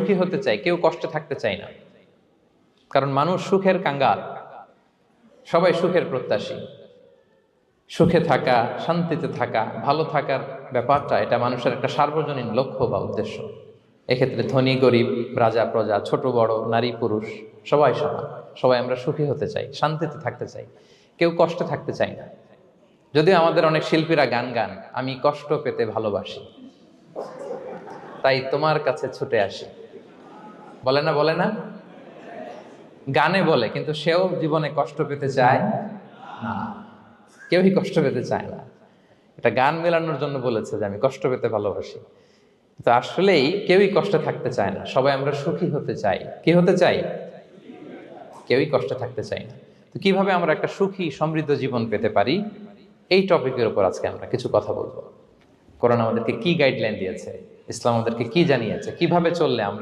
সুখী হতে চাই, কেউ কষ্টে থাকতে চাই না। কারণ মানুষ সুখের কাঙ্গাল, সবাই সুখের প্রত্যাশী। সুখে থাকা, শান্তিতে থাকা, ভালো থাকার ব্যাপারটা এটা মানুষের একটা সার্বজনীন লক্ষ্য বা উদ্দেশ্য। এক্ষেত্রে ধনী গরিব, রাজা প্রজা, ছোট বড়, নারী পুরুষ সবাই সমান। সবাই আমরা সুখী হতে চাই, শান্তিতে থাকতে চাই, কেউ কষ্টে থাকতে চাই না। যদিও আমাদের অনেক শিল্পীরা গান গান, আমি কষ্ট পেতে ভালোবাসি, তাই তোমার কাছে ছুটে আসি, বলে না? বলে না? গানে বলে, কিন্তু সেও জীবনে কষ্ট পেতে চায় না। কেউই কষ্ট পেতে চায় না। এটা গান মেলানোর জন্য বলেছে যে আমি কষ্ট পেতে ভালোবাসি, তো আসলেই কেউই কষ্টে থাকতে চায় না। সবাই আমরা সুখী হতে চাই। কি হতে চাই? কেউই কষ্টে থাকতে চাই না। তো কিভাবে আমরা একটা সুখী সমৃদ্ধ জীবন পেতে পারি, এই টপিকের উপর আজকে আমরা কিছু কথা বলবো। কোরআন আমাদেরকে কি গাইডলাইন দিয়েছে, ইসলাম আমাদেরকে কি জানিয়েছে, কিভাবে চললে আমরা